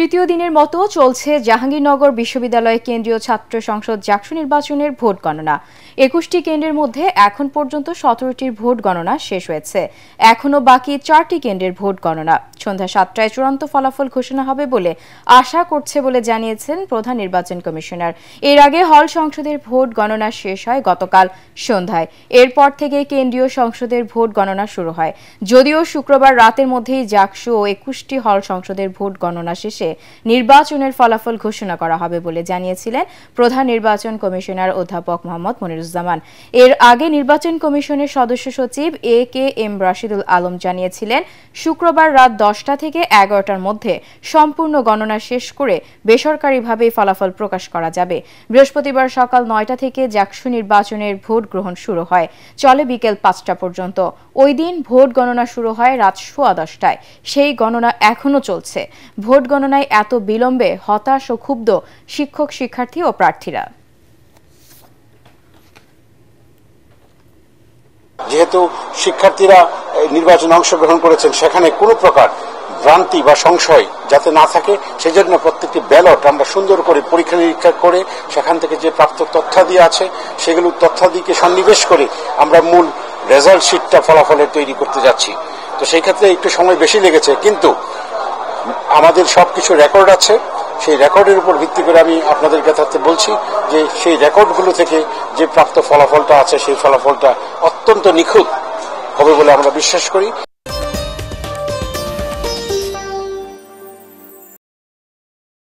তৃতীয় দিনের মতো চলছে জাহাঙ্গীরনগর বিশ্ববিদ্যালয় কেন্দ্রীয় ছাত্র সংসদ জাকসু নির্বাচনের ভোট গণনা। ২১টি কেন্দ্রের মধ্যে এখন পর্যন্ত ১৭টির ভোট গণনা শেষ হয়েছে। এখনও বাকি ৪টি কেন্দ্রের ভোট গণনা। সন্ধ্যা ৭টায় চূড়ান্ত ফলাফল ঘোষণা হবে বলে আশা করছে বলে জানিয়েছেন প্রধান নির্বাচন কমিশনার। এর আগে হল সংসদের ভোট গণনা শেষ হয় গতকাল সন্ধ্যায়। এরপর থেকে কেন্দ্রীয় সংসদের ভোট গণনা শুরু হয়। যদিও শুক্রবার রাতের মধ্যেই জাকসু ও ২১টি হল সংসদের ভোট গণনা শেষে নির্বাচনের ফলাফল ঘোষণা করা হবে বলে জানিয়েছিলেন প্রধান নির্বাচন কমিশনার অধ্যাপক মোহাম্মদ মনিরুজ্জামান। এর আগে নির্বাচন কমিশনের সদস্য সচিব এ.কে.এম. রাশিদুল আলম জানিয়েছিলেন, শুক্রবার রাত ১০টা থেকে ১১টার মধ্যে সম্পূর্ণ গণনা শেষ করে বেসরকারিভাবে ফলাফল প্রকাশ করা যাবে। বৃহস্পতিবার সকাল ৯টা থেকে জাকসু নির্বাচনের ভোট গ্রহণ শুরু হয়, চলে বিকেল ৫টা পর্যন্ত। ওই দিন ভোট গণনা শুরু হয় রাত ১০:১০টায়। সেই গণনা এখনও চলছে। ভোট গণনায় এত বিলম্বে হতাশ ও ক্ষুব্ধ শিক্ষক, শিক্ষার্থী ও প্রার্থীরা। যেহেতু শিক্ষার্থীরা নির্বাচনে অংশগ্রহণ করেছেন, সেখানে কোনো প্রকার ভ্রান্তি বা সংশয় যাতে না থাকে, সেজন্য প্রত্যেকটি ব্যালট আমরা সুন্দর করে পরীক্ষা নিরীক্ষা করে সেখান থেকে যে প্রাপ্ত তথ্যাদি আছে সেগুলো তথ্যাদিকে সন্নিবেশ করে আমরা মূল রেজাল্ট শিটটা ফলাফলের তৈরি করতে যাচ্ছি। তো সেই ক্ষেত্রে একটু সময় বেশি লেগেছে, কিন্তু আমাদের সবকিছু রেকর্ড আছে। সেই রেকর্ডের উপর ভিত্তি করে আমি আপনাদের কাছে বলছি যে সেই রেকর্ডগুলো থেকে যে প্রাপ্ত ফলাফলটা আছে সেই ফলাফলটা অত্যন্ত নিখুঁত হবে বলে আমরা বিশ্বাস করি।